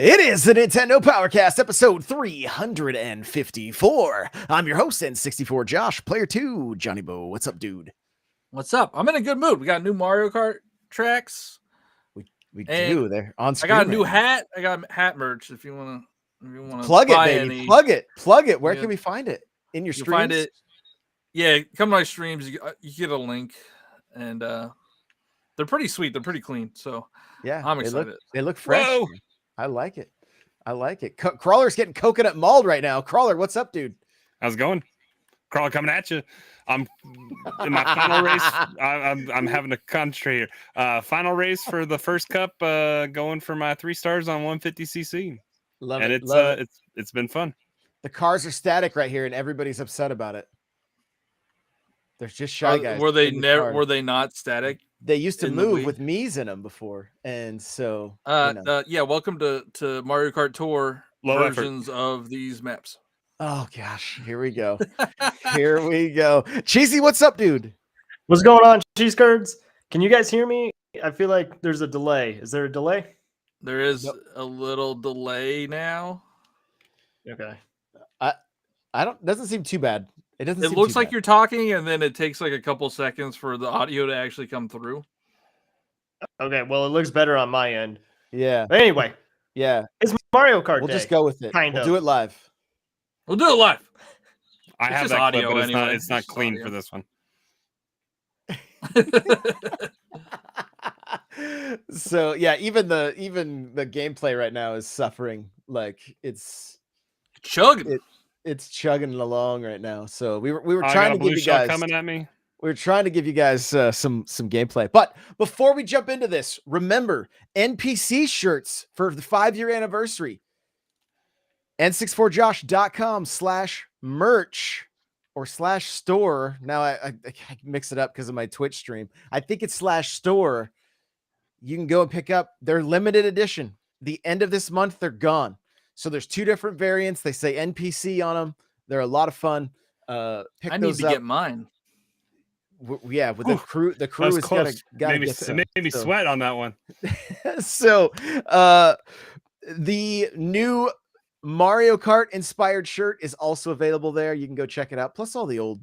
It is the Nintendo Powercast, episode 354. I'm your host, N64 Josh, player 2, Johnny Bo. What's up, dude? What's up? I'm in a good mood. We got new Mario Kart tracks. We do. They're on screen. I got a new hat. I got hat merch. If you want to plug it, baby. Plug it. Where can we find it? In your streams? Find it. Yeah, come to my streams. You get a link, and they're pretty sweet. They're pretty clean. So yeah, I'm excited. They look fresh. Whoa. I like it. Crawler's getting coconut mauled right now. Crawler, what's up, dude? How's it going? Crawler coming at you. I'm in my final race. I'm having to concentrate here. Final race for the first cup. Going for my 3 stars on 150cc. Love it. It's been fun. The cars are static right here, and everybody's upset about it. There's just shy guys. Were they not static? They used to move with Mii's in them before, and so yeah. Welcome to Mario Kart Tour versions of these maps. Oh gosh, here we go. Cheesy, what's up, dude? What's going on, cheese curds? Can you guys hear me? I feel like there's a delay. Is there a delay? There is a little delay now. Okay. I don't. Doesn't seem too bad. It looks like you're talking, and then it takes like a couple seconds for the audio to actually come through. Okay, well, it looks better on my end. Yeah. But anyway, yeah, it's Mario Kart. We'll just go with it. We'll do it live. We'll do it live. I have that audio, clip, but it's not clean audio for this one. So yeah, even the gameplay right now is suffering. Like it's chugging. It's chugging along right now. So we were trying to give you guys coming at me. We were trying to give you guys some gameplay. But before we jump into this, remember NPC shirts for the 5-year anniversary. n64josh.com/merch or /store. Now I mix it up because of my Twitch stream. I think it's /store. You can go and pick up their limited edition. The end of this month, they're gone. So there's 2 different variants. They say NPC on them. They're a lot of fun. I need to get mine. Yeah, with the crew is close. Made me sweat on that one. So the new Mario Kart inspired shirt is also available there. You can go check it out. Plus all the old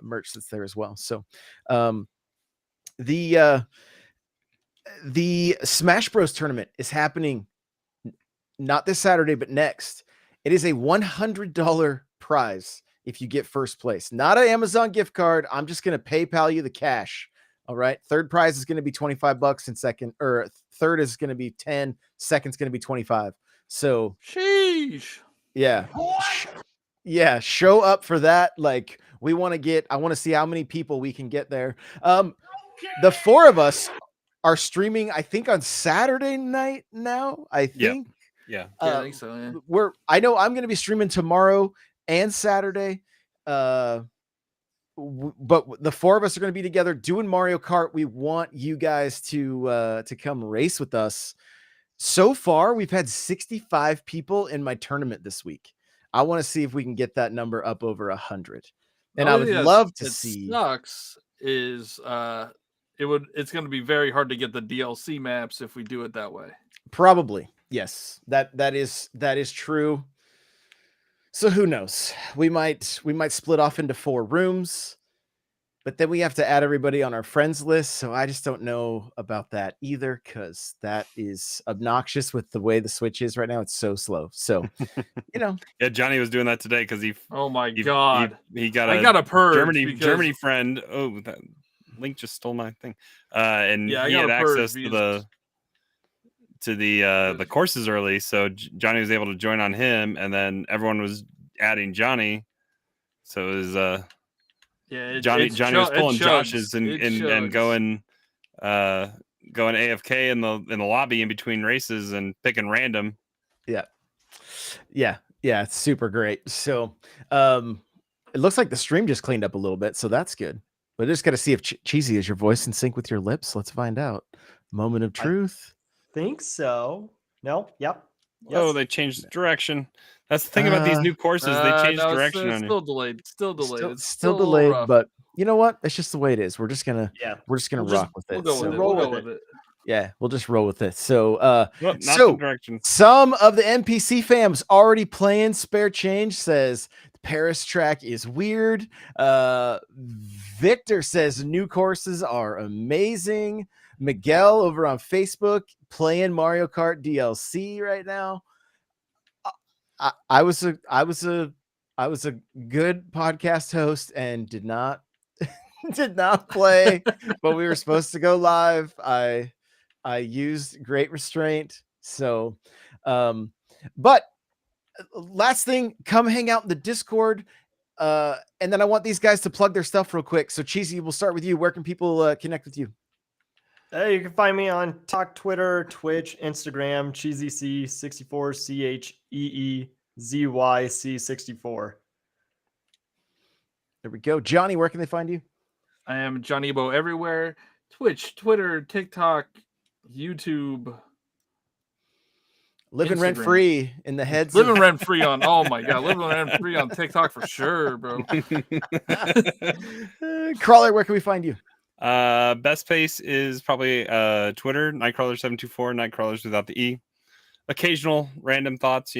merch that's there as well. So the Smash Bros tournament is happening not this Saturday, but next. It is a $100 prize if you get first place. Not an Amazon gift card. I'm just going to PayPal you the cash. All right. Third prize is going to be $25, and third is going to be 10. Second's going to be 25. So, sheesh. Yeah. Yeah. Show up for that. Like I want to see how many people we can get there. The 4 of us are streaming, I think, on Saturday night now. I think. Yeah. I think so. Yeah. I know I'm going to be streaming tomorrow and Saturday. But the 4 of us are going to be together doing Mario Kart. We want you guys to come race with us. So far, we've had 65 people in my tournament this week. I want to see if we can get that number up over 100. And I would love to see. Sucks is it's going to be very hard to get the DLC maps if we do it that way. Probably. Yes. That is true. So who knows? We might split off into 4 rooms, but then we have to add everybody on our friends list. So I just don't know about that either, because that is obnoxious with the way the Switch is right now. It's so slow. So, Yeah, Johnny was doing that today because oh my God. He got a purge Germany friend. Oh, that Link just stole my thing. And he had access to the courses early, so Johnny was able to join on him, and then everyone was adding Johnny. So it was Johnny was pulling Josh's and going AFK in the lobby in between races and picking random. Yeah, it's super great. So it looks like the stream just cleaned up a little bit, so that's good. But just got to see if Cheesy, is your voice in sync with your lips. Let's find out. Moment of truth. Think so. No. Yep. Yes. Oh, they changed direction. That's the thing about these new courses. They changed direction. It's still delayed. Still delayed. But you know what? It's just the way it is. We're just gonna rock with it. We'll go with it. Yeah, we'll just roll with it. So, Nope, not so the direction. some of the NPC fams already playing. Spare Change says the Paris track is weird. Victor says new courses are amazing. Miguel over on Facebook playing Mario Kart DLC right now. I was a good podcast host and did not play, but we were supposed to go live. I used great restraint. So, but last thing, come hang out in the Discord. And then I want these guys to plug their stuff real quick. So Cheesy, we'll start with you. Where can people connect with you? Hey, you can find me on TikTok, Twitter, Twitch, Instagram, CheezyC64, CheezyC64. There we go. Johnny, where can they find you? I am Johnny Bo everywhere. Twitch, Twitter, TikTok, YouTube. Living Instagram. rent free in the heads. Living rent free on, oh my God, living rent free on TikTok for sure, bro. Crawler, where can we find you? Best place is probably Twitter, Nightcrawler724, Nightcrawlers without the E. Occasional random thoughts,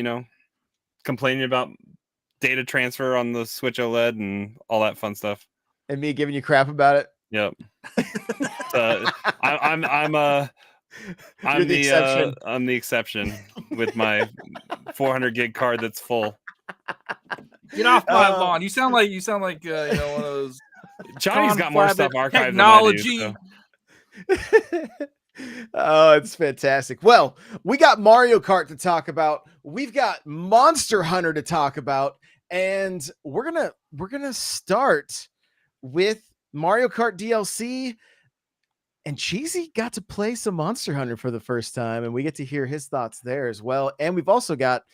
complaining about data transfer on the Switch OLED and all that fun stuff. And me giving you crap about it. Yep. I'm the exception. I'm the exception with my 400 gig card that's full. Get off my lawn! You sound like one of those. Johnny's got more stuff archived technology. than I do, so. Oh, it's fantastic. Well, we got Mario Kart to talk about. We've got Monster Hunter to talk about, and we're gonna start with Mario Kart DLC. And Cheesy got to play some Monster Hunter for the first time, and we get to hear his thoughts there as well. And we've also got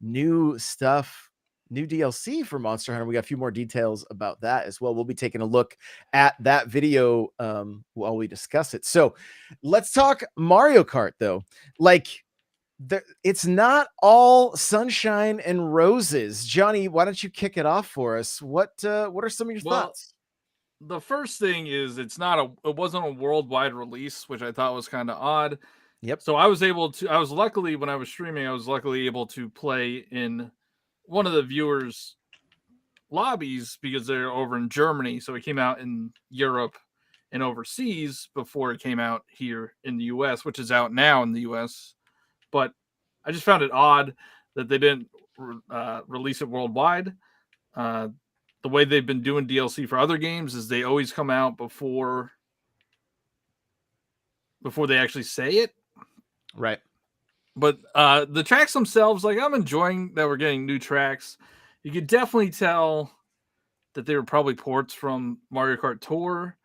new stuff, new DLC for Monster Hunter. We got a few more details about that as well. We'll be taking a look at that video while we discuss it. So let's talk Mario Kart, though. It's not all sunshine and roses. Johnny, why don't you kick it off for us? What are some of your thoughts? The first thing is it wasn't a worldwide release, which I thought was kind of odd. Yep. So when I was streaming, I was luckily able to play in one of the viewers' lobbies because they're over in Germany. So it came out in Europe and overseas before it came out here in the US, which is out now in the US. But I just found it odd that they didn't release it worldwide. The way they've been doing DLC for other games is they always come out before they actually say it. Right. But the tracks themselves, I'm enjoying that we're getting new tracks. You could definitely tell that they were probably ports from Mario Kart Tour.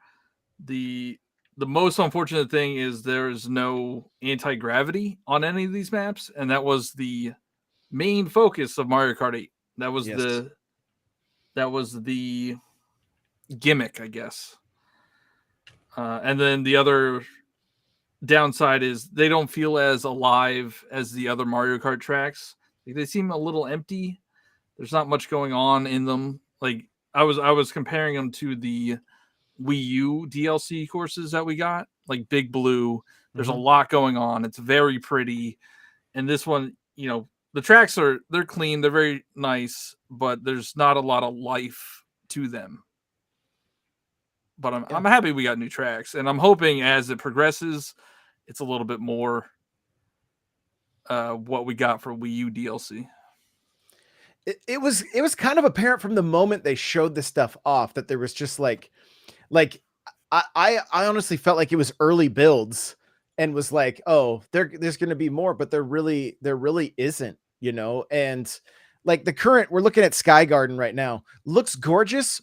The most unfortunate thing is there's no anti-gravity on any of these maps, and that was the main focus of Mario Kart 8. That was the gimmick, I guess. And then the other downside is they don't feel as alive as the other Mario Kart tracks. They seem a little empty. There's not much going on in them. I was comparing them to the Wii U DLC courses that we got, like Big Blue. There's a lot going on. It's very pretty. And this one, the tracks they're clean, they're very nice, but there's not a lot of life to them. But I'm happy we got new tracks, and I'm hoping as it progresses, it's a little bit more what we got for Wii U DLC. It was kind of apparent from the moment they showed this stuff off that there was just I honestly felt like it was early builds and was like, oh, there's going to be more, but there really isn't. And the current, we're looking at Sky Garden right now, looks gorgeous.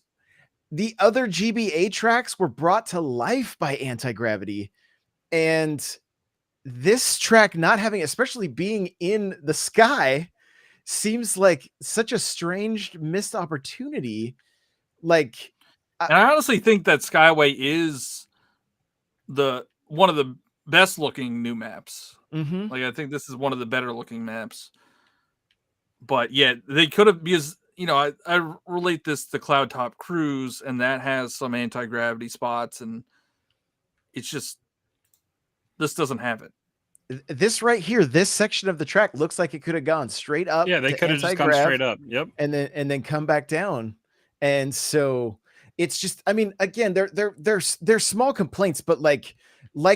The other GBA tracks were brought to life by anti-gravity, and this track not having, especially being in the sky, seems like such a strange missed opportunity. And I honestly think that Skyway is one of the best looking new maps. I think this is one of the better looking maps. But yeah, they could have, because I relate this to Cloud Top Cruise, and that has some anti-gravity spots, and it's just this doesn't have it. This right here, this section of the track looks like it could have gone straight up. Yeah, they to could have just gone anti-grav straight up. Yep. and then come back down. And so it's just, I mean, again, they're small complaints, but like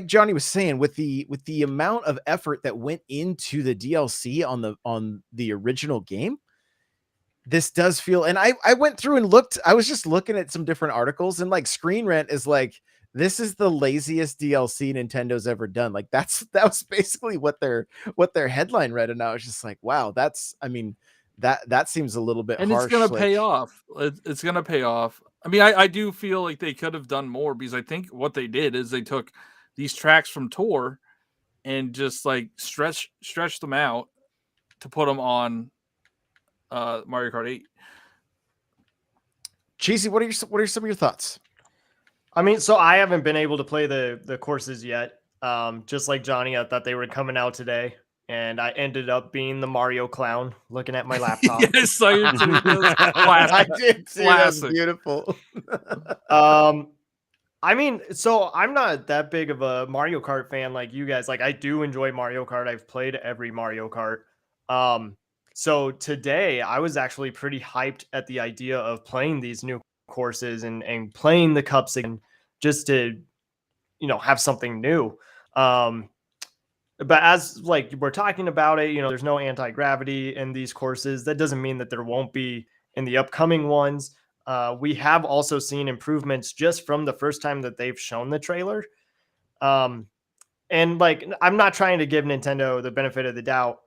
Johnny was saying, with the amount of effort that went into the DLC on the original game, this does feel, and I went through and looked, I was just looking at some different articles, and like Screen Rant is like, this is the laziest DLC Nintendo's ever done. Like that was basically what their headline read. And I was just like, wow, I mean, that seems a little bit And harsh. it's going to pay off. It's going to pay off. I mean, I do feel like they could have done more, because I think what they did is they took these tracks from Tour and just like stretch them out to put them on Mario Kart 8. Cheesy, what are some of your thoughts? I mean, so I haven't been able to play the courses yet. Just like Johnny, I thought they were coming out today, and I ended up being the Mario clown looking at my laptop. Yes, I did too. That's beautiful. I mean, so I'm not that big of a Mario Kart fan like you guys. Like, I do enjoy Mario Kart. I've played every Mario Kart. So today I was actually pretty hyped at the idea of playing these new courses and playing the cups again, just to, have something new. But as like we're talking about it, there's no anti-gravity in these courses. That doesn't mean that there won't be in the upcoming ones. We have also seen improvements just from the first time that they've shown the trailer. And like, I'm not trying to give Nintendo the benefit of the doubt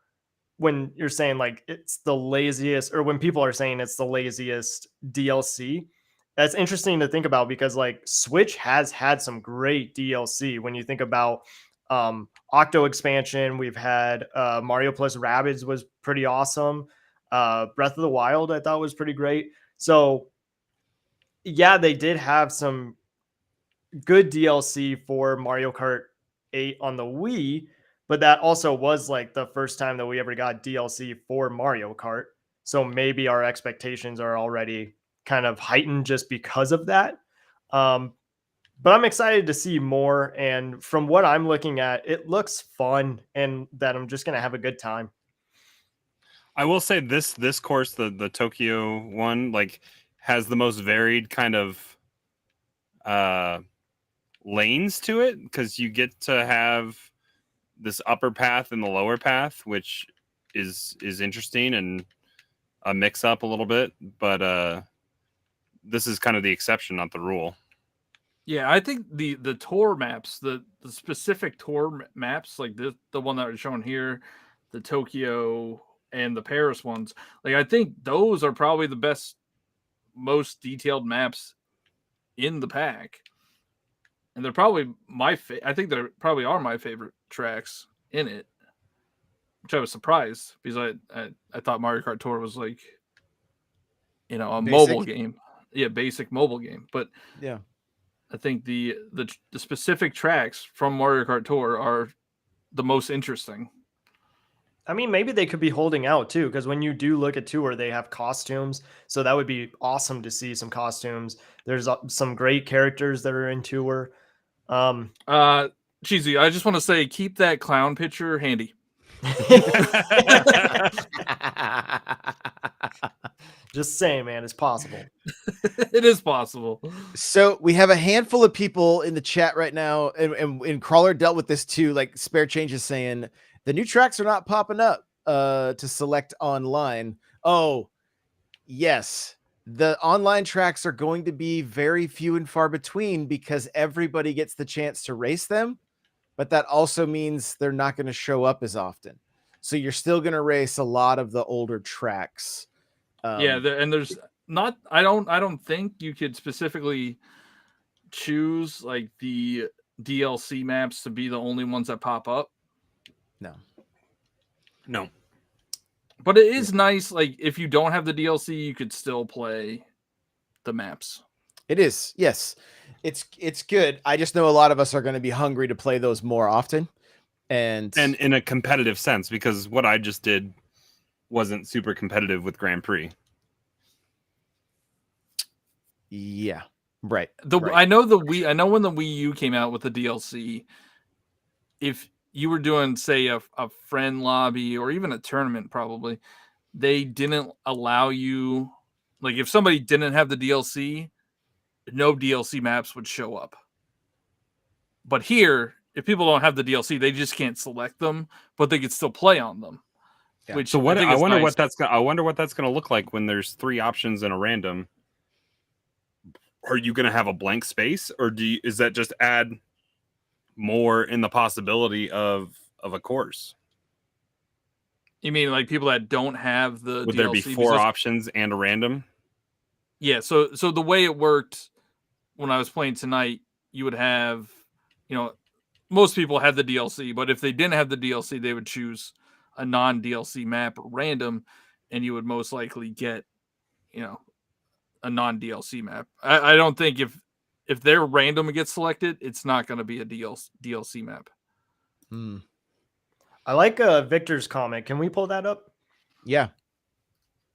when you're saying like it's the laziest, or when people are saying it's the laziest DLC. That's interesting to think about, because like Switch has had some great DLC. When you think about Octo expansion, we've had Mario plus Rabbids was pretty awesome. Breath of the Wild I thought was pretty great. So yeah, they did have some good DLC for Mario Kart 8 on the Wii, but that also was like the first time that we ever got DLC for Mario Kart. So maybe our expectations are already kind of heightened just because of that. But I'm excited to see more. And from what I'm looking at, it looks fun, and that I'm just going to have a good time. I will say this course, the Tokyo one, like has the most varied kind of lanes to it, because you get to have this upper path and the lower path, which is interesting and a mix up a little bit, but this is kind of the exception, not the rule. Yeah, I think the tour maps, the specific tour maps, like the one that are shown here, the Tokyo and the Paris ones, like I think those are probably the best, most detailed maps in the pack. And they're probably I think they probably are my favorite tracks in it, which I was surprised, because I thought Mario Kart Tour was like, a basic mobile game. Yeah, basic mobile game. But yeah, I think the specific tracks from Mario Kart Tour are the most interesting. I mean, maybe they could be holding out too, because when you do look at Tour, they have costumes. So that would be awesome to see some costumes. There's some great characters that are in Tour. Cheesy, I just want to say, keep that clown picture handy. Just saying, man, it's possible. It is possible. So we have a handful of people in the chat right now, and Crawler dealt with this too. Like Spare Change is saying, the new tracks are not popping up to select online. Oh, yes. The online tracks are going to be very few and far between, because everybody gets the chance to race them, but that also means they're not going to show up as often. So you're still going to race a lot of the older tracks. And there's not, I don't think you could specifically choose like the DLC maps to be the only ones that pop up. No. But it is nice, like if you don't have the DLC, you could still play the maps. It is, yes. It's good. I just know a lot of us are going to be hungry to play those more often. And in a competitive sense, because what I just did wasn't super competitive with Grand Prix. Yeah, right. I know when the Wii U came out with the DLC, if you were doing, say, a friend lobby or even a tournament, probably they didn't allow you, like if somebody didn't have the DLC, no DLC maps would show up. But here, if people don't have the DLC, they just can't select them, but they could still play on them. Yeah. Which So what I think I is wonder nice. what that's gonna, I wonder what that's going to look like when there's 3 options and a random. Are you going to have a blank space, or is that just add more in the possibility of a course? You mean like people that don't have the Would DLC? there be 4 options and a random? Yeah. So the way it worked when I was playing tonight, you would have, most people had the DLC, but if they didn't have the DLC, they would choose a non-DLC map or random, and you would most likely get, a non-DLC map. I don't think if they're random and get selected, it's not going to be a DLC map. I like Victor's comment. Can we pull that up? Yeah.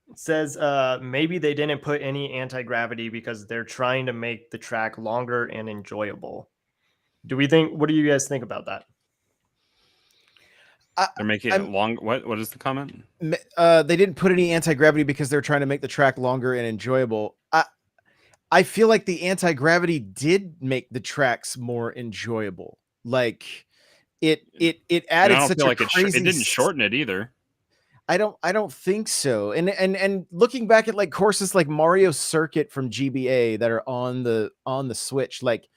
It says maybe they didn't put any anti-gravity because they're trying to make the track longer and enjoyable. What do you guys think about that? They're making it long. What is the comment? They didn't put any anti-gravity because they're trying to make the track longer and enjoyable. I feel like the anti-gravity did make the tracks more enjoyable. Like it added such a crazy. It didn't shorten it either. I don't think so. And looking back at like courses like Mario Circuit from GBA that are on the Switch, like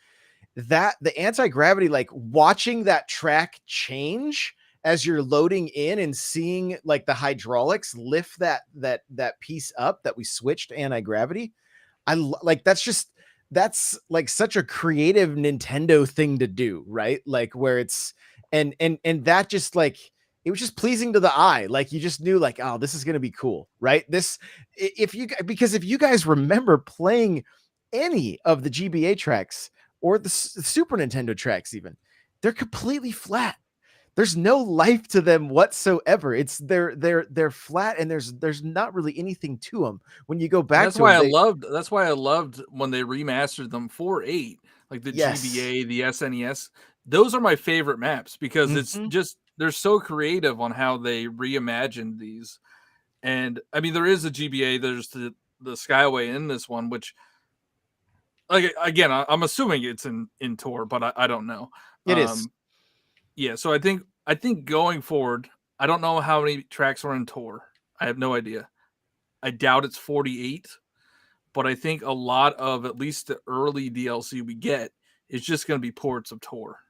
that, the anti-gravity, like watching that track change as you're loading in and seeing like the hydraulics lift that piece up that we switched to anti-gravity. Like that's like such a creative Nintendo thing to do, right? Like where it's and that just like it was just pleasing to the eye. Like you just knew like, oh, this is gonna be cool, right? Because if you guys remember playing any of the GBA tracks or the Super Nintendo tracks, even they're completely flat. There's no life to them whatsoever. It's they're flat and there's not really anything to them. When you go back that's to why them, that's why I loved when they remastered them for 8, like the Yes. GBA, the SNES. Those are my favorite maps because it's just they're so creative on how they reimagined these. And I mean, there is a GBA, there's the Skyway in this one, which like again, I'm assuming it's in Tour, but I don't know. It is. Yeah, so I think going forward, I don't know how many tracks are in Tour. I have no idea. I doubt it's 48, but I think a lot of at least the early DLC we get is just going to be ports of Tour.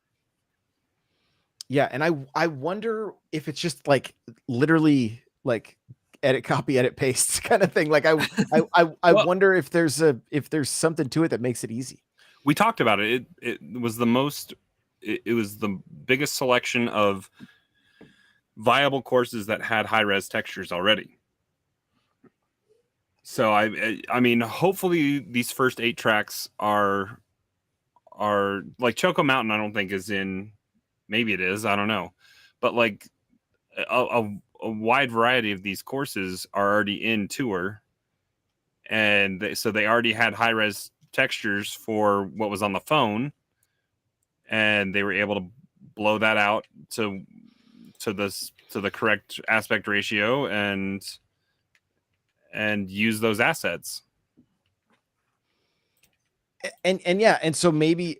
Yeah, and I wonder if it's just like literally like edit, copy, edit, paste kind of thing. Like I Well, wonder if there's something to it that makes it easy. We talked about it. It was the most. It was the biggest selection of viable courses that had high res textures already. So I mean, hopefully these first 8 tracks are like Choco Mountain. I don't think is in. Maybe it is. I don't know, but like a wide variety of these courses are already in Tour, and so they already had high res textures for what was on the phone, and they were able to blow that out to the correct aspect ratio and use those assets. And yeah, and so maybe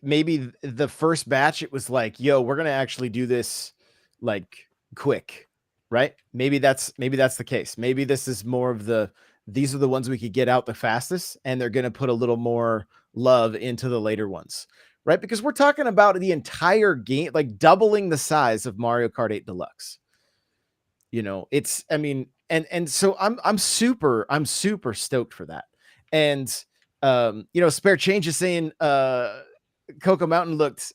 the first batch it was like, yo, we're gonna actually do this like quick, right? Maybe that's the case. Maybe this is more of these are the ones we could get out the fastest, and they're gonna put a little more love into the later ones, right? Because we're talking about the entire game, like doubling the size of Mario Kart 8 Deluxe. It's, I mean, and so I'm super stoked for that. And Spare Change is saying Cocoa Mountain looked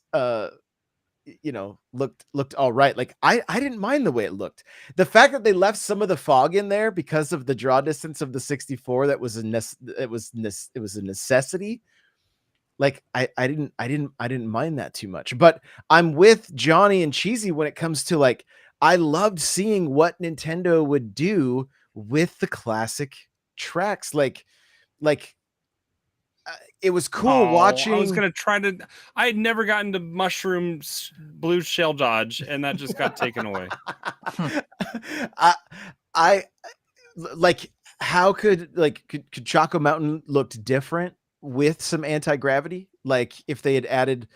looked all right. Like I didn't mind the way it looked. The fact that they left some of the fog in there because of the draw distance of the 64, that was it was a necessity. Like I didn't mind that too much. But I'm with Johnny and Cheesy when it comes to like, I loved seeing what Nintendo would do with the classic tracks. Like it was cool I was watching. gonna try to. I had never gotten to mushroom blue shell dodge, and that just got taken away. I like how could Choco Mountain looked different with some anti-gravity? Like if they had added,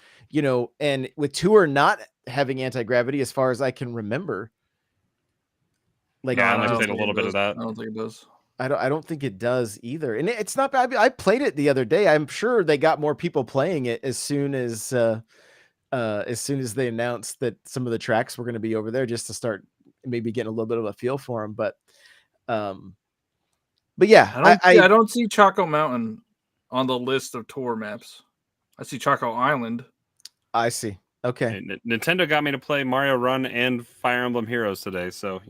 and with Tour not having anti-gravity as far as I can remember. Like Yeah, I No, only don't played a think little it bit of does. that. I don't think it does. I don't think it does either. And it's not bad. I played it the other day. I'm sure they got more people playing it as soon as they announced that some of the tracks were going to be over there, just to start maybe getting a little bit of a feel for them. But yeah, I don't see Choco Mountain on the list of tour maps. I see Choco Island. I see. Okay. And Nintendo got me to play Mario Run and Fire Emblem Heroes today, so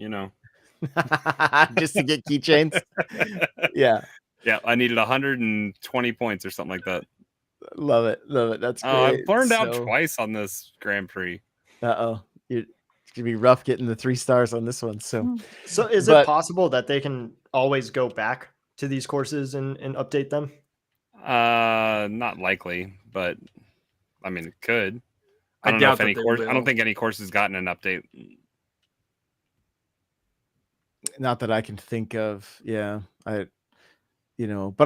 Just to get keychains. Yeah. Yeah, I needed 120 points or something like that. Love it. That's great. I burned out twice on this Grand Prix. It's gonna be rough getting the 3 stars on this one. So is it possible that they can always go back to these courses and update them? Not likely, but I mean, it could. I don't know if any course. I don't think any course has gotten an update. Not that I can think of. Yeah, but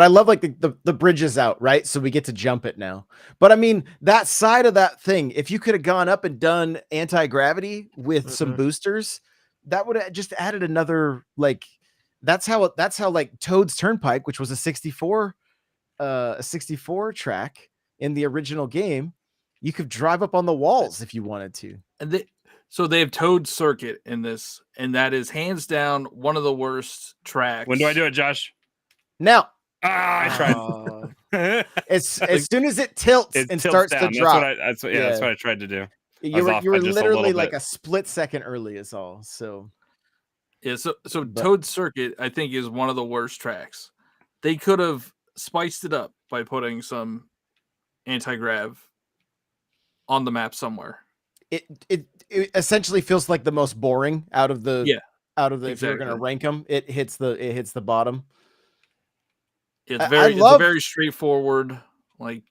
I love like the bridge is out, right? So we get to jump it now. But I mean, that side of that thing, if you could have gone up and done anti-gravity with some boosters, that would have just added another, like, that's how like Toad's Turnpike, which was a 64 track in the original game, you could drive up on the walls if you wanted to. And so they have Toad Circuit in this, and that is hands down one of the worst tracks. When do I do it, Josh? Now, I tried. As soon as it tilts and starts to drop. That's what I tried to do. You were literally like a split second early is all. So yeah, so Toad Circuit, I think, is one of the worst tracks. They could have spiced it up by putting some anti-grav on the map somewhere. It essentially feels like the most boring out of the exactly. If you're going to rank them, it hits the bottom. It's a very straightforward, like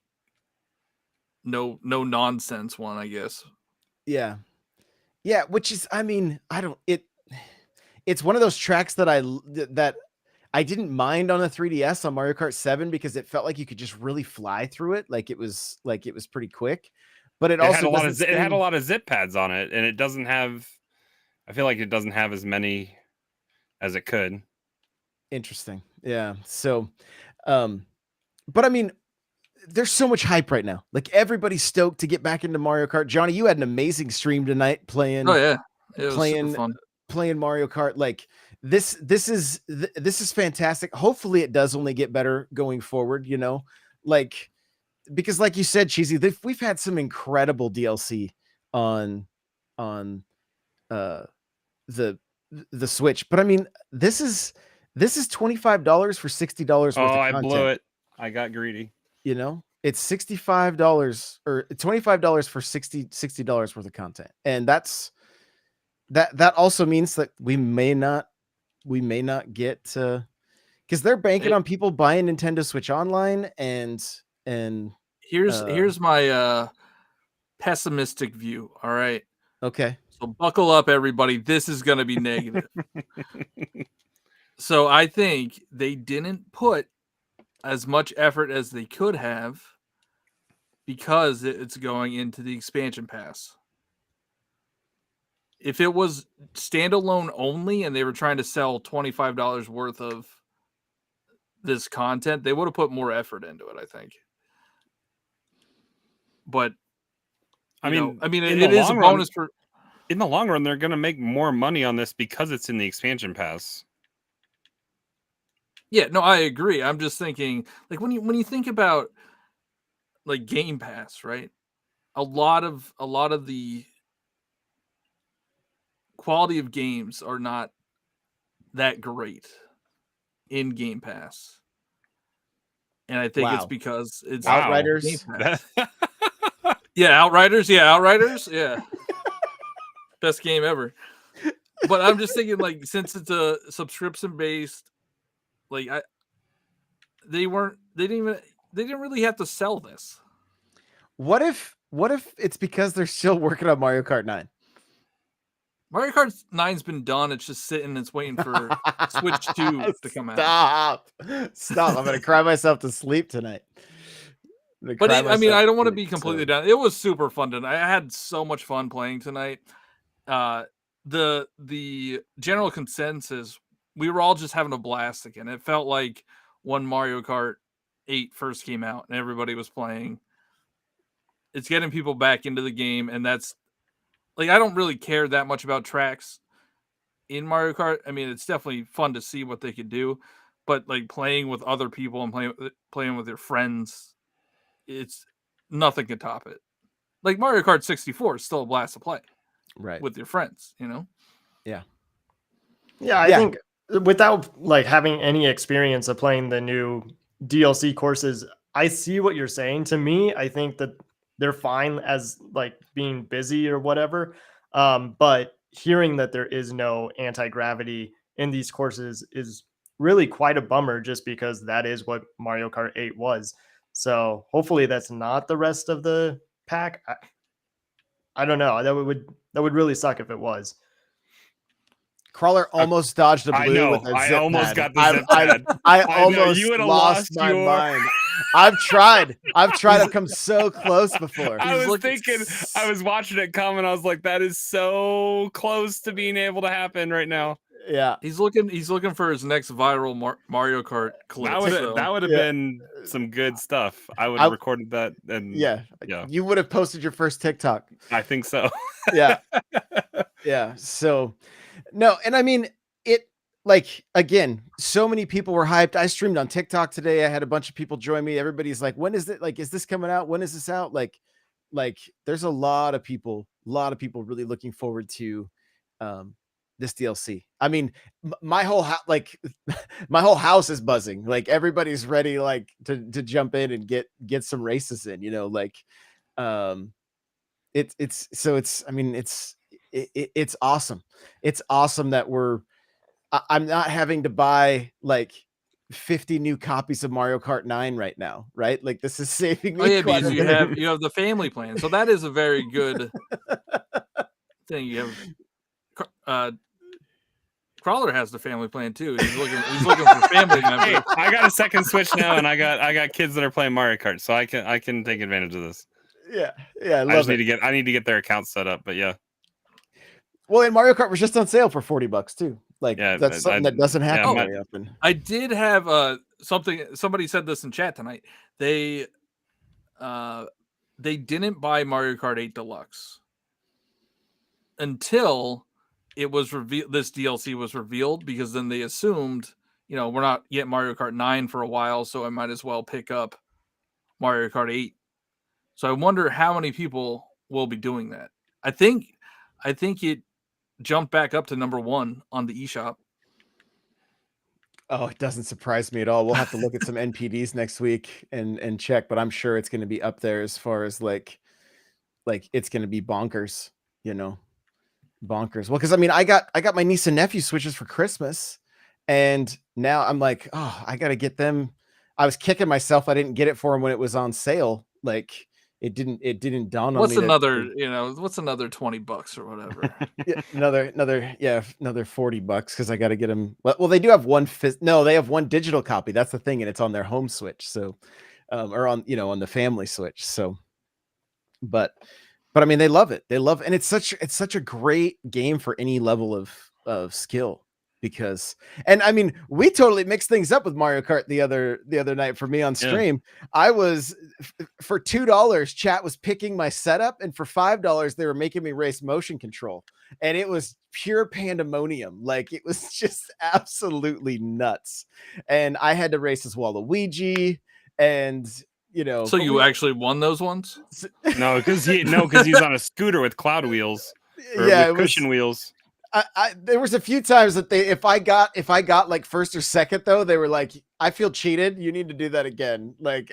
no nonsense one, I guess. Yeah, which is, I mean, it's one of those tracks that I didn't mind on the 3DS on Mario Kart 7 because it felt like you could just really fly through it, like it was pretty quick. But it also had a lot of zip pads on it, and it doesn't have. I feel like it doesn't have as many as it could. Interesting. Yeah. So, but I mean, there's so much hype right now. Like everybody's stoked to get back into Mario Kart. Johnny, you had an amazing stream tonight playing. Oh yeah, it was super fun. Playing Mario Kart. Like this is fantastic. Hopefully, it does only get better going forward. Like. Because like you said, Cheesy, we've had some incredible DLC on the Switch. But I mean, this is $25 for $60 worth of content. I blew it. I got greedy. It's $65 or $25 for $60 worth of content. And that also means that we may not get because they're banking on people buying Nintendo Switch Online and here's my pessimistic view. All right. Okay. So buckle up, everybody. This is going to be negative. So I think they didn't put as much effort as they could have because it's going into the expansion pass. If it was standalone only and they were trying to sell $25 worth of this content, they would have put more effort into it, I think. But I mean, it is a bonus for. In the long run, they're going to make more money on this because it's in the expansion pass. Yeah, no, I agree. I'm just thinking, like when you think about like Game Pass, right? A lot of the quality of games are not that great in Game Pass, and I think it's because it's Outriders. Yeah, Outriders. Yeah, best game ever. But I'm just thinking, like, since it's a subscription based, like they didn't even they didn't really have to sell this. What if it's because they're still working on Mario Kart 9? Mario Kart 9's been done. It's just sitting. It's waiting for Switch 2 to come out. Stop! I'm gonna cry myself to sleep tonight. But I mean, I don't want to be completely down. It was super fun tonight. I had so much fun playing tonight. The general consensus, we were all just having a blast again. It felt like when Mario Kart 8 first came out and everybody was playing. It's getting people back into the game, and that's like, I don't really care that much about tracks in Mario Kart. I mean, it's definitely fun to see what they could do, but like playing with other people and playing with your friends, it's nothing can top it. Like Mario Kart 64 is still a blast to play, right, with your friends, you know? Yeah. I think without like having any experience of playing the new DLC courses, I see what you're saying. To me, I think that they're fine as like being busy or whatever. But hearing that there is no anti-gravity in these courses is really quite a bummer, just because that is what Mario Kart 8 was. So hopefully that's not the rest of the pack. I don't know. That would really suck if it was. Crawler almost dodged a blue. I know. With a I zip almost pad. got the zip pad. I know, almost you would've lost my your- mind. I've tried. I've come so close before. I was thinking, I was watching it come, and I was like, that is so close to being able to happen right now. Yeah. He's looking for his next viral Mario Kart clip. That would have been some good stuff. I would have recorded that, and yeah, you would have posted your first TikTok. I think so. Yeah. Yeah. So no, and I mean it, like, again, so many people were hyped. I streamed on TikTok today. I had a bunch of people join me. Everybody's like, when is it? Like, is this coming out? When is this out? Like there's a lot of people really looking forward to this DLC. I mean, my whole my whole house is buzzing. Like, everybody's ready, like, to jump in and get some races in, you know, like, it's awesome. It's awesome that I'm not having to buy like 50 new copies of Mario Kart 9 right now, right? Like, this is saving me. Oh yeah, because you have the family plan, so that is a very good thing. You have Crawler has the family plan too. He's looking for family members. Hey, I got a second Switch now, and I got kids that are playing Mario Kart, so I can take advantage of this. Yeah, I need to get their account set up, but yeah. Well, and Mario Kart was just on sale for $40 too. Like, that's something that doesn't happen very often. I did have something. Somebody said this in chat tonight. They didn't buy Mario Kart 8 Deluxe until it was revealed. This DLC was revealed, because then they assumed, we're not yet Mario Kart 9 for a while, so I might as well pick up Mario Kart 8. So I wonder how many people will be doing that. I think it jumped back up to #1 on the eShop. Oh, it doesn't surprise me at all. We'll have to look at some NPDs next week and check, but I'm sure it's going to be up there as far as like it's going to be bonkers, bonkers. Well, because I mean, I got my niece and nephew Switches for Christmas, and now I'm like, oh, I got to get them. I was kicking myself I didn't get it for them when it was on sale. Like, it didn't dawn on me. What's another $20 or whatever? another $40 because I got to get them. Well, they do have they have one digital copy. That's the thing, and it's on their home Switch. So, or on the family Switch. So, but I mean, they love it. And it's such a great game for any level of skill. Because, and I mean, we totally mixed things up with Mario Kart the other night for me on stream. Yeah. I was, for $2, chat was picking my setup, and for $5 they were making me race motion control, and it was pure pandemonium. Like, it was just absolutely nuts. And I had to race as Waluigi, and so you actually won those ones? No, because he's on a scooter with cloud wheels, with cushion wheels. There was a few times that if I got like first or second, though, they were like, I feel cheated. You need to do that again. Like,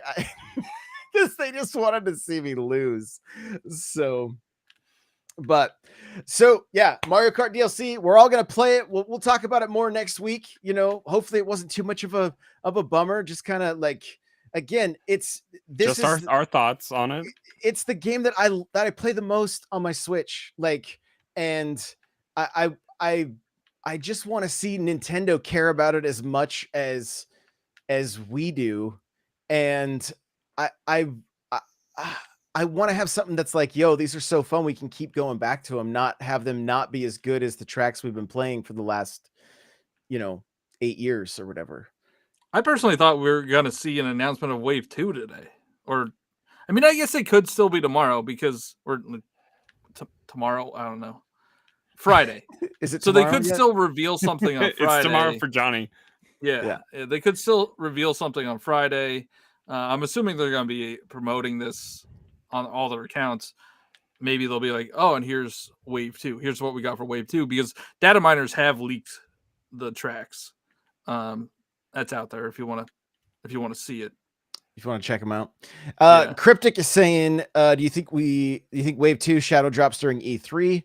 because they just wanted to see me lose. So yeah, Mario Kart DLC. We're all gonna play it. We'll talk about it more next week. Hopefully it wasn't too much of a bummer. Just kind of like again, this Just is our thoughts on it. it's the game that I play the most on my Switch. Like, and I I I just want to see Nintendo care about it as much as we do, and I I I, I want to have something that's like, yo, these are so fun. We can keep going back to them, not have them not be as good as the tracks we've been playing for the last, 8 years or whatever. I personally thought we were going to see an announcement of Wave 2 today. Or, I mean, I guess it could still be tomorrow because we're tomorrow. I don't know. Friday. Is it so they tomorrow could yet? still reveal something on Friday. It's tomorrow for Johnny. Yeah, they could still reveal something on Friday. I'm assuming they're going to be promoting this on all their accounts. Maybe they'll be like, oh, and here's Wave 2. Here's what we got for Wave 2. Because data miners have leaked the tracks. That's out there if you want to see it. If you want to check them out. Yeah. Cryptic is saying, do you think Wave 2 shadow drops during E3?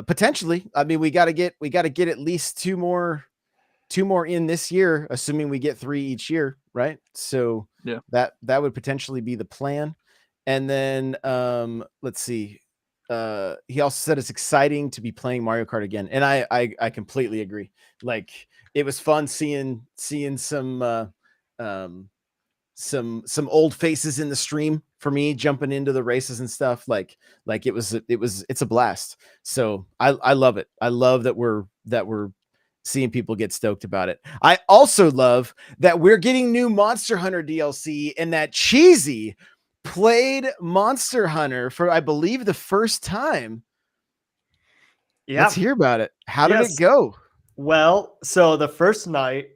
Potentially. I mean, we got to get at least two more in this year, assuming we get 3 each year, right? So yeah, that would potentially be the plan. And then let's see. He also said it's exciting to be playing Mario Kart again, and I completely agree. Like, it was fun seeing some old faces in the stream for me, jumping into the races and stuff. Like it's a blast. So I love it. I love that we're seeing people get stoked about it. I also love that we're getting new Monster Hunter DLC, and that Cheesy played Monster Hunter for, I believe, the first time. Yeah. Let's hear about it. How did it go? Well, so the first night,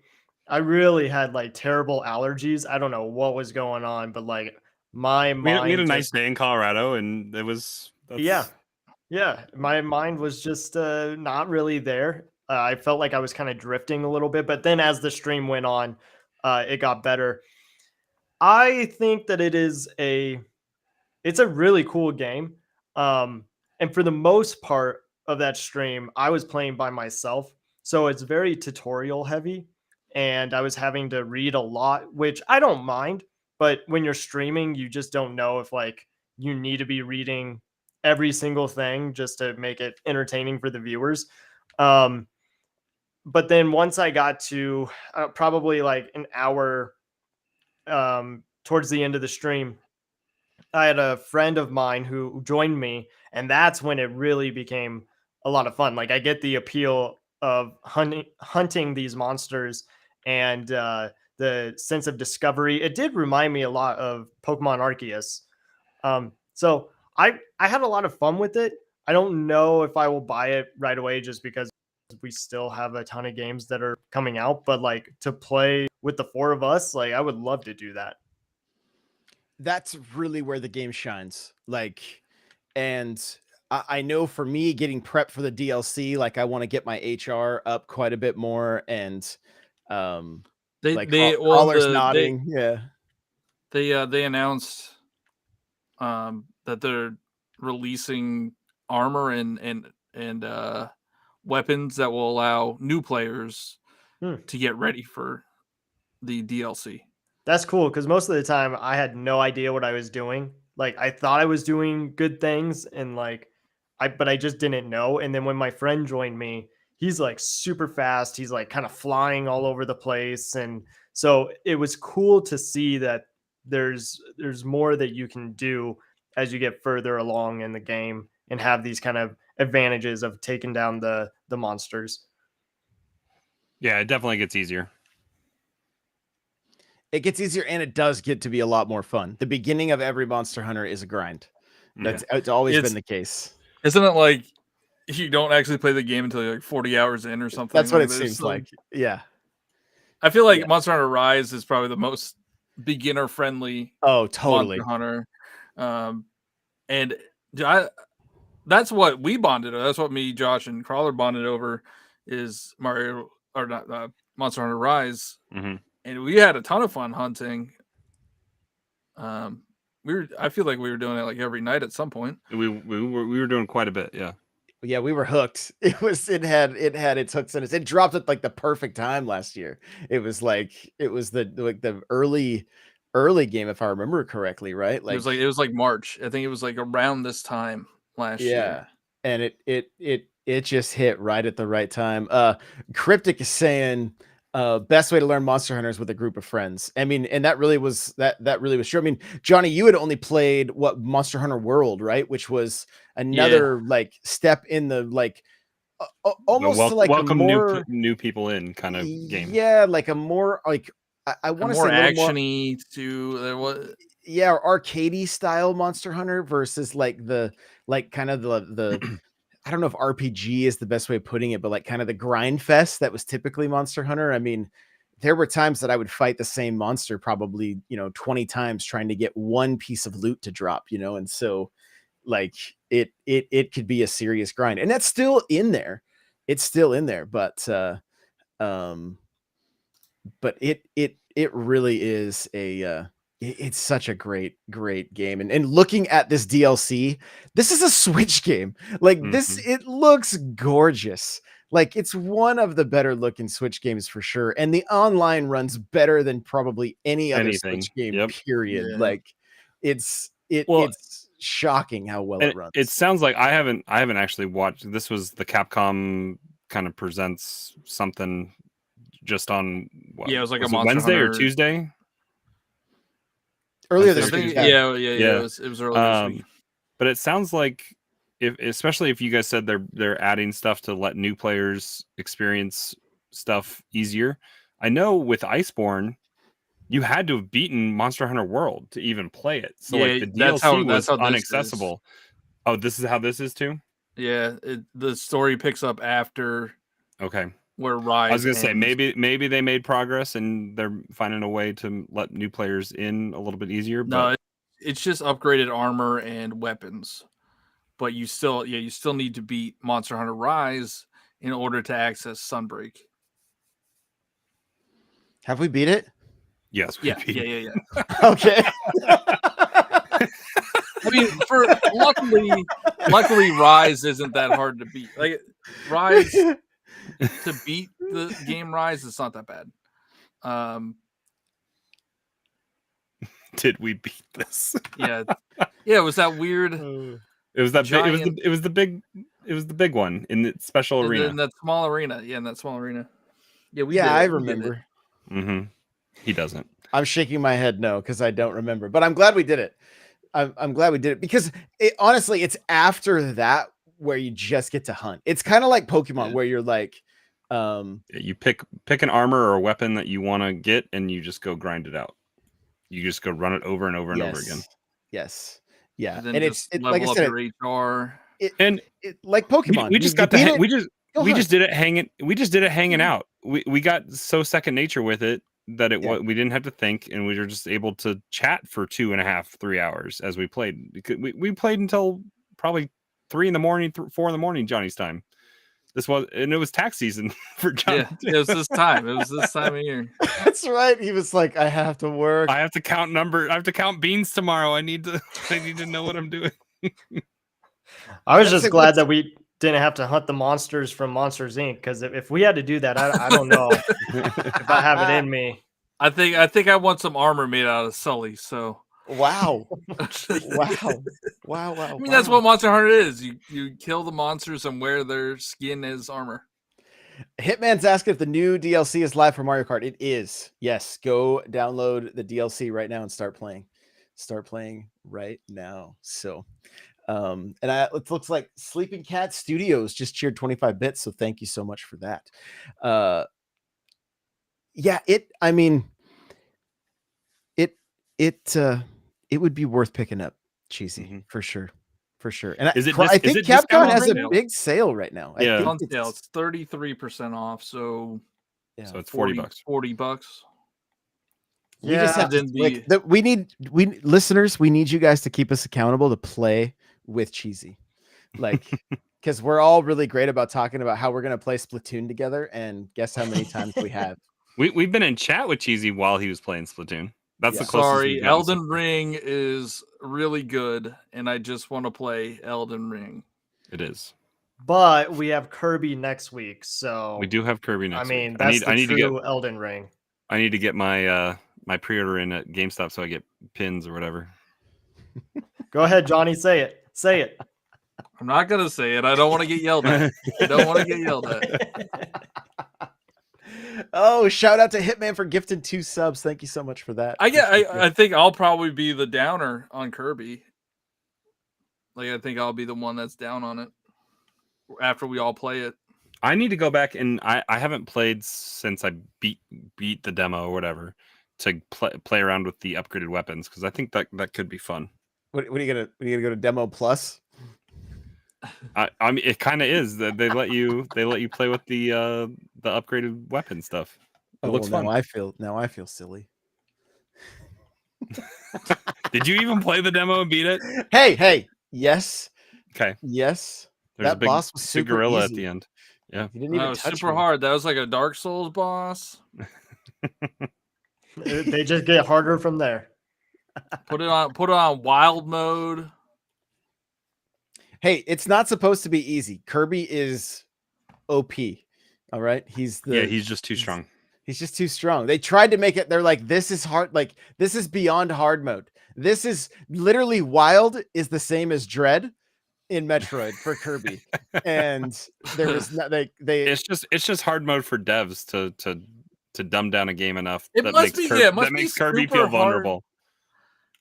I really had like terrible allergies. I don't know what was going on, but like my mind. We had a nice day in Colorado, and it was. Yeah. My mind was just not really there. I felt like I was kind of drifting a little bit, but then as the stream went on, it got better. I think that it's a really cool game. And for the most part of that stream, I was playing by myself. So it's very tutorial heavy, and I was having to read a lot, which I don't mind. But when you're streaming, you just don't know if like you need to be reading every single thing just to make it entertaining for the viewers. But then once I got to probably like an hour towards the end of the stream, I had a friend of mine who joined me, and that's when it really became a lot of fun. Like, I get the appeal of hunting these monsters, and the sense of discovery. It did remind me a lot of Pokemon Arceus. So I had a lot of fun with it. I don't know if I will buy it right away just because we still have a ton of games that are coming out, but like to play with the 4 of us, like I would love to do that. That's really where the game shines. Like, and I know for me, getting prepped for the DLC, like I want to get my HR up quite a bit more, and callers nodding. They announced that they're releasing armor and weapons that will allow new players to get ready for the DLC. That's cool, because most of the time I had no idea what I was doing. Like, I thought I was doing good things, and but I just didn't know. And then when my friend joined me, he's like super fast. He's like kind of flying all over the place, and so it was cool to see that there's more that you can do as you get further along in the game and have these kind of advantages of taking down the monsters. Yeah, it definitely gets easier. It gets easier, and it does get to be a lot more fun. The beginning of every Monster Hunter is a grind. It's always been the case. Isn't it like you don't actually play the game until you're like 40 hours in or something? That's what it seems like. Yeah. I feel like Monster Hunter Rise is probably the most beginner friendly. Oh, totally. Monster Hunter. And that's what we bonded over. That's what me, Josh, and Crawler bonded over is Monster Hunter Rise. Mm-hmm. And we had a ton of fun hunting. I feel like we were doing it like every night at some point. We were doing quite a bit, yeah. Yeah, we were hooked. It had its hooks in us. It dropped at like the perfect time last year. It was the early early game, if I remember correctly, right? It was like March. I think it was like around this time last year. And it just hit right at the right time. Cryptic is saying best way to learn Monster Hunter is with a group of friends. I mean, and that really was true. I mean, Johnny, you had only played what Monster Hunter World, right? Which was another like step in the like almost to like welcome a more new people in kind of game. Yeah, like a more like I want to say more a little actiony to there was arcadey style Monster Hunter versus like the kind of the I don't know if RPG is the best way of putting it, but like kind of the grind fest that was typically Monster Hunter. I mean, there were times that I would fight the same monster probably, 20 times trying to get one piece of loot to drop, and so like it could be a serious grind. And that's still in there. It's still in there, but it really is it's such a great game. And looking at this DLC, this is a Switch game. Like this, it looks gorgeous. Like it's one of the better looking Switch games for sure. And the online runs better than probably any other Switch game, period. Yeah. Like it's shocking how well it runs. It sounds like I haven't actually watched. This was the Capcom kind of presents something just on it was like was a Monster Wednesday Hunter... or Tuesday. Earlier this week. Yeah. It was earlier this week. But it sounds like especially if you guys said they're adding stuff to let new players experience stuff easier. I know with Iceborne, you had to have beaten Monster Hunter World to even play it. So like the DLC was unaccessible. Oh, this is how this is too? Yeah, the story picks up after. Okay. Where Rise I was gonna say maybe they made progress and they're finding a way to let new players in a little bit easier. No, it's just upgraded armor and weapons, but you still need to beat Monster Hunter Rise in order to access Sunbreak. Have we beat it? Yes. Yeah. Okay. I mean, luckily, Rise isn't that hard to beat. Like Rise. To beat the game Rise, it's not that bad. Did we beat this? Yeah. It was that weird. It was that giant, it was the big one in the special arena. In that small arena. Yeah, in that small arena. Yeah, I remember. Mm-hmm. He doesn't. I'm shaking my head no because I don't remember, but I'm glad we did it. I'm glad we did it because honestly, it's after that where you just get to hunt. It's kind of like Pokemon where you're like, you pick an armor or a weapon that you want to get and you just go grind it out. You just go run it over and over and over again. Yes. Yeah. And it's level up your HR. It like Pokemon. We just got we just did it hanging out. We got so second nature with it that we didn't have to think, and we were just able to chat for 2.5-3 hours as we played. We played until probably 3 in the morning, 4 in the morning, Johnny's time. It was tax season for Johnny. Yeah, it was this time. It was this time of year. That's right. He was like, I have to work. I have to count I have to count beans tomorrow. I need to know what I'm doing. I was just glad that we didn't have to hunt the monsters from Monsters Inc. Because if we had to do that, I don't know if I have it in me. I think I want some armor made out of Sully. So wow. I mean, that's what Monster Hunter is. You kill the monsters and wear their skin as armor. Hitman's asking if the new DLC is live for Mario Kart. It is. Yes. Go download the DLC right now and start playing. Start playing right now. So, it looks like Sleeping Cat Studios just cheered 25 bits. So thank you so much for that. It would be worth picking up, Cheesy, for sure. And I think Capcom has a big sale right now. Yeah, on sale. It's 33% off. So so it's $40. $40. We just have to, we need listeners. We need you guys to keep us accountable to play with Cheesy, like because we're all really great about talking about how we're gonna play Splatoon together. And guess how many times we have. We've been in chat with Cheesy while he was playing Splatoon. That's the closest. Sorry, Elden Ring is really good, and I just want to play Elden Ring. It is. But we have Kirby next week, so we do have Kirby next week. I mean, that's the true Elden Ring. I need to get my my pre-order in at GameStop so I get pins or whatever. Go ahead, Johnny. Say it. Say it. I'm not gonna say it. I don't want to get yelled at. I don't want to get yelled at. Oh, shout out to Hitman for gifting 2 subs. Thank you so much for that. I think I'll probably be the downer on Kirby. Like, I think I'll be the one that's down on it after we all play it. I need to go back, and I haven't played since I beat the demo or whatever to play around with the upgraded weapons, because I think that could be fun. What are you gonna go to Demo Plus? I mean, it kind of is that they let you play with the upgraded weapon stuff. It looks fun. Now I feel silly. Did you even play the demo and beat it? Hey, yes. Okay. Yes. There's that a big, boss was super gorilla easy. at the end. Yeah. He didn't even was touch super me. hard. That was like a Dark Souls boss. They just get harder from there. Put it on wild mode. Hey, it's not supposed to be easy. Kirby is OP. All right. He's just too strong. He's just too strong. They tried to make it. They're like, this is hard. Like, this is beyond hard mode. This is literally wild is the same as Dread in Metroid for Kirby. And there was not it's just hard mode for devs to dumb down a game enough It that must makes be- yeah, it must that be makes Kirby super feel hard. vulnerable.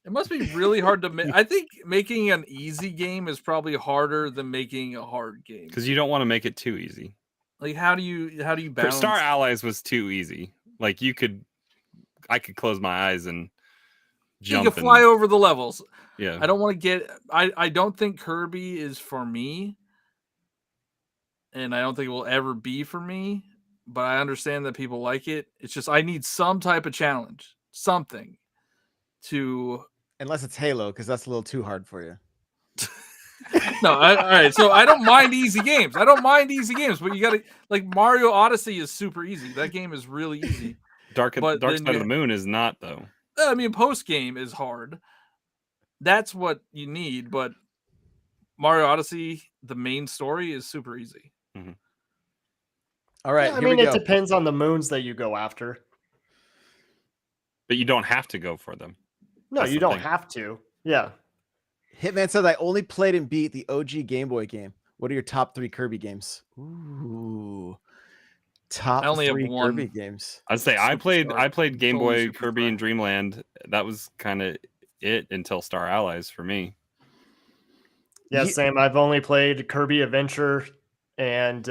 It must be really hard to make. I think making an easy game is probably harder than making a hard game. Because you don't want to make it too easy. Like, how do you balance? Star Allies was too easy. Like I could close my eyes and jump. You can fly over the levels. Yeah. I don't want to get. I don't think Kirby is for me, and I don't think it will ever be for me. But I understand that people like it. It's just I need some type of challenge, something to. unless it's Halo, because that's a little too hard for you. No, all right. So I don't mind easy games. But you got to like Mario Odyssey is super easy. That game is really easy. Dark But Side then of the Moon is not though. I mean, post game is hard. That's what you need. But Mario Odyssey, the main story is super easy. Mm-hmm. All right. Yeah, I here we mean, it go. depends on the moons that you go after. But you don't have to go for them. No, That's you the don't thing. have to. Yeah. Hitman said I only played and beat the OG Game Boy game. What are your top 3 Kirby games? Ooh. Top I only have 3 one. Kirby games. I'd say I Superstar. played Game Totally Boy, Kirby, Superstar. and Dreamland. That was kind of it until Star Allies for me. Yeah, Ye- same. I've only played Kirby Adventure and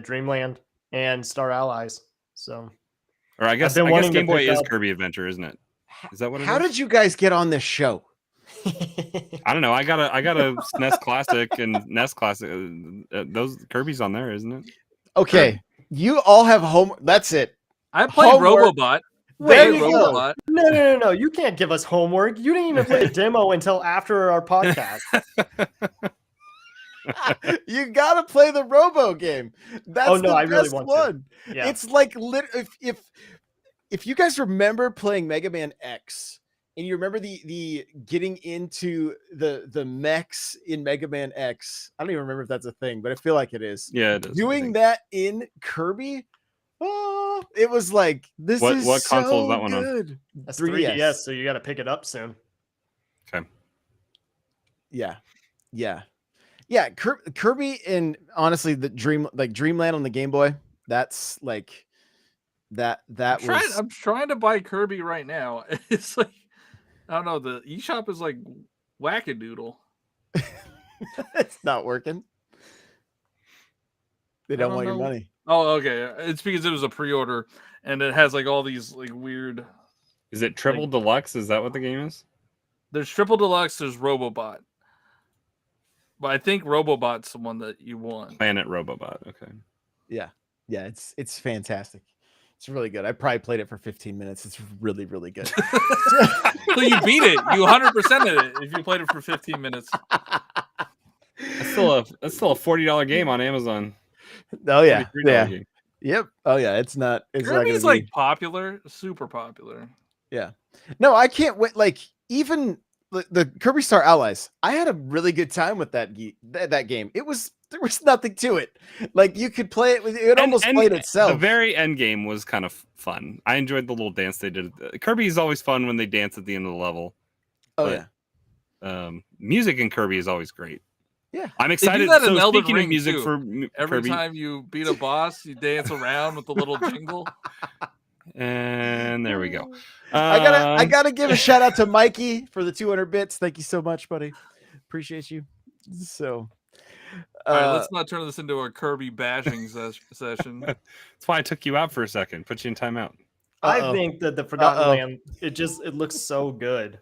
Dreamland and Star Allies. So Or I guess been wanting to Game Boy pick is up- Kirby Adventure, isn't it? Is that what it How is? did you guys get on this show? I don't know. I got a SNES Classic and NES Classic. Those Kirby's on there, isn't it? Okay. You all have home. That's it. I played Homework. Robobot. There you Played go. Robobot. No. You can't give us homework. You didn't even play a demo until after our podcast. You gotta play the Robo game. That's Oh, no, the I really best want to. one. Yeah. It's like if you guys remember playing Mega Man X and you remember the getting into the mechs in Mega Man X. I don't even remember if that's a thing, but I feel like it is. Yeah, it is. I Doing think. that in Kirby, oh, it was like this What- is what console is so that one on? good. That's 3DS. 3DS, so you got to pick it up soon. Okay. Yeah. Kirby and honestly the Dreamland on the Game Boy. That's like that was I'm trying to buy Kirby right now. It's like I don't know. The eShop is like wackadoodle. it's not working. They I don't don't want your know. money. Oh, okay. It's because it was a pre-order and it has like all these like weird. Is it Triple Deluxe? Is that what the game is? There's Triple Deluxe. There's Robobot. But I think Robobot's the one that you want. Planet Robobot. Okay. Yeah, it's fantastic. It's really good. I probably played it for 15 minutes. It's really, really good. So you beat it. You 100%ed it if you played it for 15 minutes. That's still a $40 game on Amazon. Oh yeah, $43 yeah, game. yep. Oh yeah, it's not. It's not Kirby's gonna like be, popular, super popular. yeah. No, I can't wait. Like even the Kirby Star Allies, I had a really good time with that game. It was there was nothing to it. Like you could play it. It almost played itself. The very end game was kind of fun. I enjoyed the little dance they did. Kirby is always fun when they dance at the end of the level. Oh yeah. Music in Kirby is always great. Yeah, I'm They excited. do that in So Elden speaking Ring of music too. for Every Kirby, time you beat a boss, you dance around with the little jingle. and there we go. I gotta give a shout out to Mikey for the 200 bits. Thank you so much, buddy. Appreciate you. So, All right, let's not turn this into a Kirby bashing session. That's why I took you out for a second, put you in timeout. I think that the Forgotten Land, it looks so good.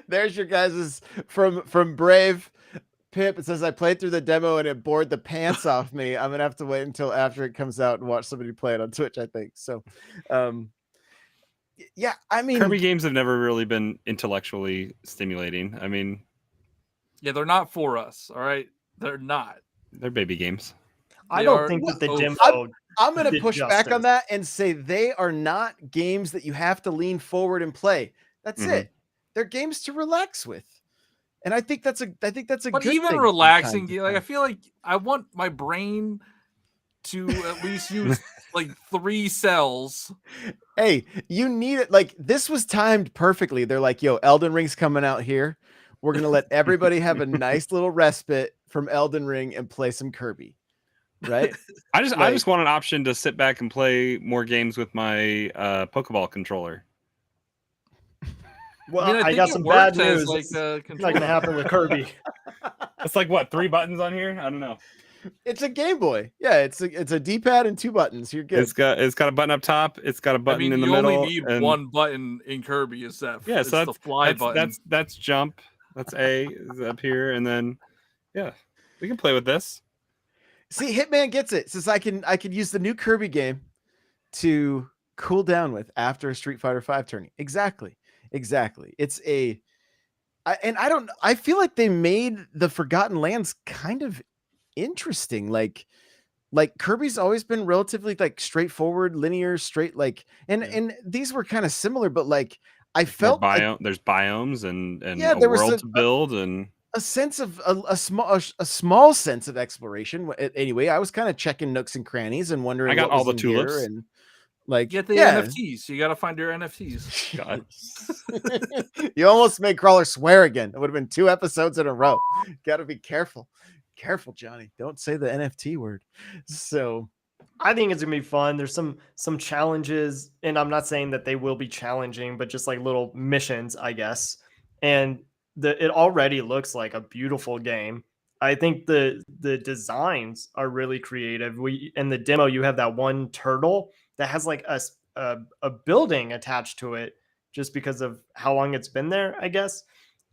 There's your guys's from Brave Pip. It says I played through the demo and it bored the pants off me. I'm gonna have to wait until after it comes out and watch somebody play it on Twitch, I think. So yeah, I mean Kirby games have never really been intellectually stimulating. I mean, yeah, they're not for us. All right, they're not. They're baby games. I don't think that the demo. I'm going to did push back justice. on that and say they are not games that you have to lean forward and play. That's it. They're games to relax with. And I think that's a But good even thing relaxing, sometimes. like I feel like I want my brain to at least use like 3 cells. Hey, you need it. Like this was timed perfectly. They're like, yo, Elden Ring's coming out here. We're going to let everybody have a nice little respite from Elden Ring and play some Kirby. Right? I just want an option to sit back and play more games with my Pokeball controller. Well, I mean, I got think some it bad works as, news. like, It's not going to controller. happen with Kirby. It's like what, 3 buttons on here? I don't know. It's a Game Boy. Yeah, it's a D-pad and 2 buttons. You're good. It's got a button up top. It's got a button I mean, in the you middle. only need and- one button in Kirby. Is that? Yeah, it's so the fly button. that's jump. That's A is up here, and then yeah, we can play with this. See, Hitman gets it. Since I can use the new Kirby game to cool down with after a Street Fighter V tourney. Exactly. It's I feel like they made the Forgotten Lands kind of interesting. Like Kirby's always been relatively like straightforward, linear, straight, like and these were kind of similar, but like I felt like, There's biomes and Yeah, a there was world to build and a sense of a small sense of exploration. Anyway, I was kind of checking nooks and crannies and wondering. I got what all was the in here tulips. and like Get the yeah. NFTs. You got to find your NFTs. God. You almost made Crawler swear again. It would have been 2 episodes in a row. Got to be careful, Johnny. Don't say the NFT word. So I think it's gonna be fun. There's some challenges, and I'm not saying that they will be challenging, but just like little missions, I guess. And it already looks like a beautiful game. I think the designs are really creative. In the demo, you have that one turtle that has like a building attached to it, just because of how long it's been there, I guess.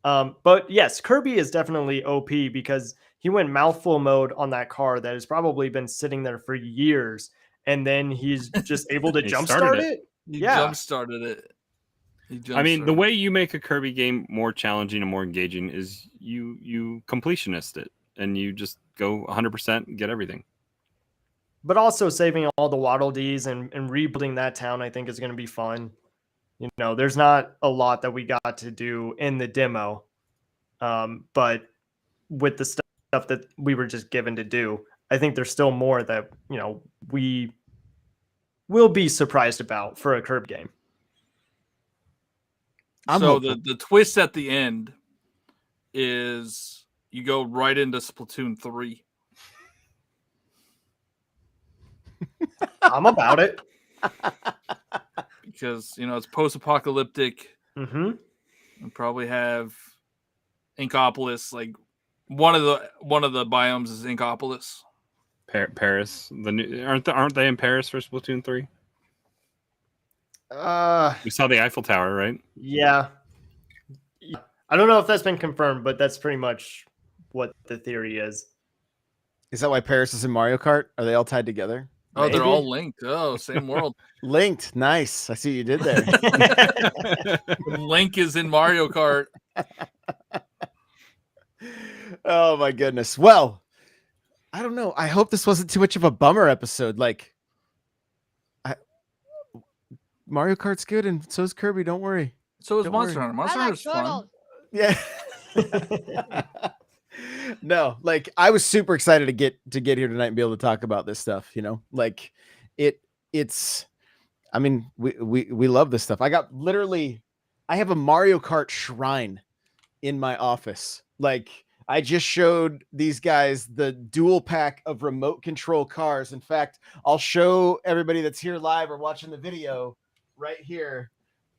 But yes, Kirby is definitely OP because he went mouthful mode on that car that has probably been sitting there for years, and then he's just able to He jumpstart started it. You Yeah. jump started it. I mean, the way you make a Kirby game more challenging and more engaging is you completionist it and you just go 100% and get everything. But also saving all the Waddle Dees and rebuilding that town, I think is going to be fun. You know, there's not a lot that we got to do in the demo, but with the stuff that we were just given to do, I think there's still more that, you know, we will be surprised about for a Kirby game. So the twist at the end is you go right into Splatoon 3. I'm about it. Because, you know, it's post-apocalyptic. Mm-hmm. We probably have Inkopolis. Like one of the biomes is Inkopolis. Paris, aren't they in Paris for Splatoon 3? We saw the Eiffel Tower, right? Yeah. I don't know if that's been confirmed, but that's pretty much what the theory is. Is that why Paris is in Mario Kart? Are they all tied together? Oh, Maybe. they're all linked. Oh, same world. Linked. Nice. I see what you did there. Link is in Mario Kart. Oh my goodness. Well, I don't know. I hope this wasn't too much of a bummer episode. Like, Mario Kart's good, and so's Kirby. Don't worry. So is Don't Monster worry. Hunter. Monster Hunter's fun. Yeah. No, like I was super excited to get here tonight and be able to talk about this stuff, you know? Like it's I mean, we love this stuff. I have a Mario Kart shrine in my office. Like I just showed these guys the dual pack of remote control cars. In fact, I'll show everybody that's here live or watching the video right here.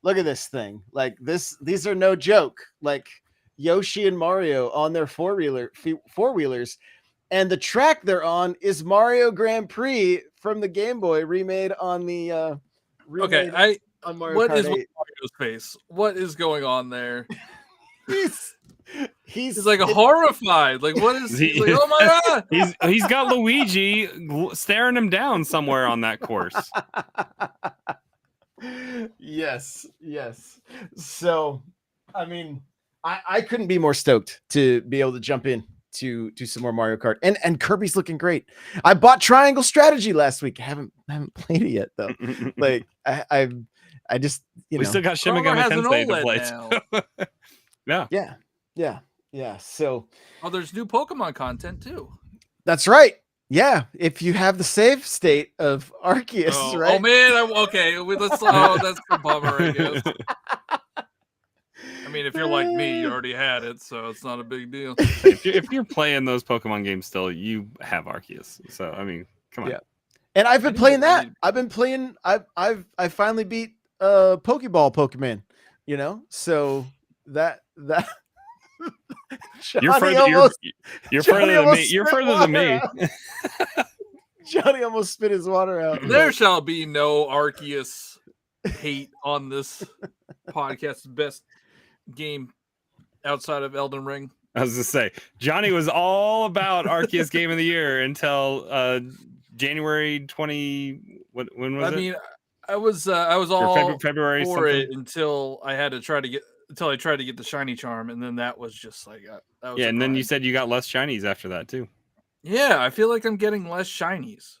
Look at this thing. Like these are no joke. Like Yoshi and Mario on their four-wheelers. And the track they're on is Mario Grand Prix from the Game Boy, remade on the on Mario what Kart is 8. with Mario's face? What is going on there? He's like horrified. Like what is? He's like, oh my god! He's got Luigi staring him down somewhere on that course. Yes. So, I mean, I couldn't be more stoked to be able to jump in to some more Mario Kart, and Kirby's looking great. I bought Triangle Strategy last week. I haven't played it yet though. Like I just we still got Shin Megami Tensei to play. Yeah. So, there's new Pokemon content too. That's right. Yeah, if you have the save state of Arceus, right? Oh man, let's. Oh, that's a bummer, I guess. I mean, if you're like me, you already had it, so it's not a big deal. If you're playing those Pokemon games still, you have Arceus. So I mean, come on. Yeah. And I've been playing that. I've been playing. I finally beat Pokeball Pokemon. You know, so that. You're further than me. You're further than me. Johnny almost spit his water out. There shall be no Arceus hate on this podcast. Best game outside of Elden Ring. I was to say, Johnny was all about Arceus Game of the Year until January 20. When was it? I mean, I was all February for something? it until I tried to get the shiny charm, and then that was just like that was and then you said you got less shinies after that too. Yeah, I feel like I'm getting less shinies.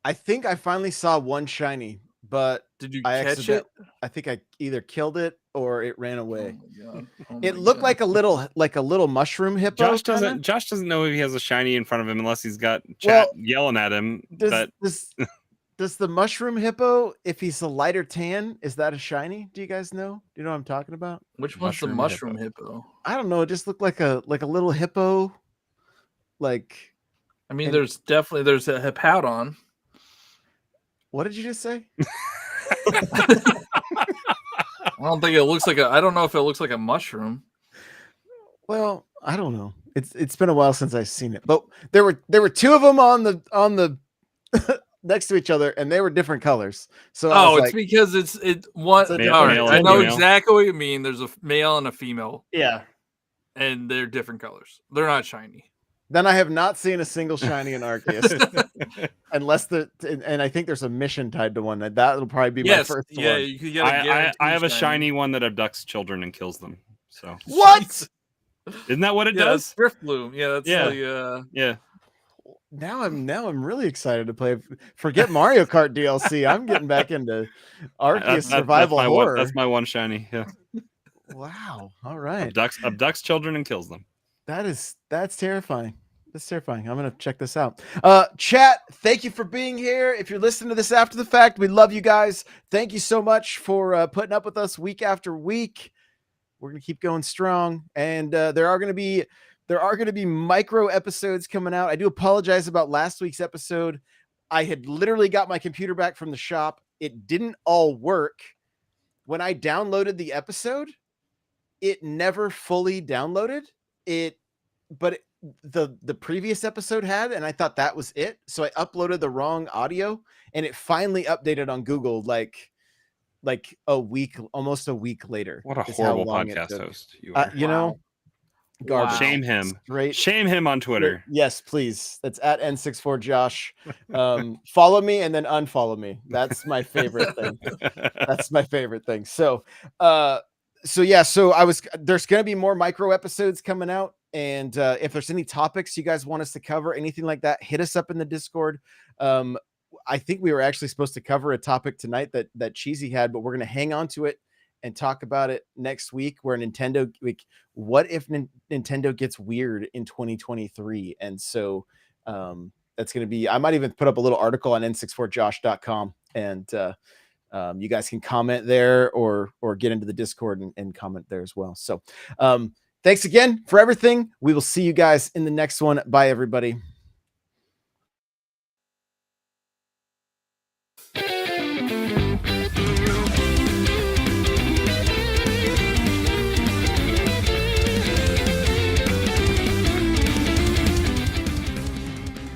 I think I finally saw one shiny, but did you catch it? I think I either killed it or it ran away. Oh it looked like a little mushroom hippo. Josh doesn't know if he has a shiny in front of him unless he's got chat yelling at him. Does the mushroom hippo, if he's a lighter tan, is that a shiny? Do you guys know? Do you know what I'm talking about? Which one's the mushroom hippo? I don't know. It just looked like a little hippo. Like, I mean, there's a Hippowdon. What did you just say? I don't think it looks like I don't know if it looks like a mushroom. Well, I don't know. It's been a while since I've seen it, but there were two of them on the next to each other, and they were different colors. So it's because it's one. All right, I know exactly what you mean. There's a male and a female. Yeah, and they're different colors. They're not shiny. Then I have not seen a single shiny in Arceus, unless and I think there's a mission tied to one. That'll probably be my first one. I have a shiny one that abducts children and kills them. So what? Isn't that what it does? Riftbloom. Yeah, that's yeah. Now I'm really excited to play. Forget Mario Kart DLC. I'm getting back into Arceus survival horror. That's my one shiny. Yeah. Wow. All right. Abducts children and kills them. That's terrifying. That's terrifying. I'm gonna check this out. Chat, thank you for being here. If you're listening to this after the fact, we love you guys. Thank you so much for putting up with us week after week. We're gonna keep going strong, and there are gonna be micro episodes coming out. I do apologize about last week's episode. I had literally got my computer back from the shop. It didn't all work. When I downloaded the episode, it never fully downloaded it, but the previous episode had, and I thought that was it. So I uploaded the wrong audio, and it finally updated on Google like almost a week later. What a horrible podcast host you are. You know, garbage. Shame him. Shame him on Twitter. Yes, please. That's at N64Josh. Follow me and then unfollow me. That's my favorite thing. That's my favorite thing. So there's going to be more micro episodes coming out. And if there's any topics you guys want us to cover, anything like that, hit us up in the Discord. I think we were actually supposed to cover a topic tonight that Cheesy had, but we're going to hang on to it and talk about it next week. Where Nintendo, like, what if Nintendo gets weird in 2023? And so that's going to be. I might even put up a little article on n64josh.com, and you guys can comment there or get into the Discord and comment there as well. So thanks again for everything. We will see you guys in the next one. Bye, everybody.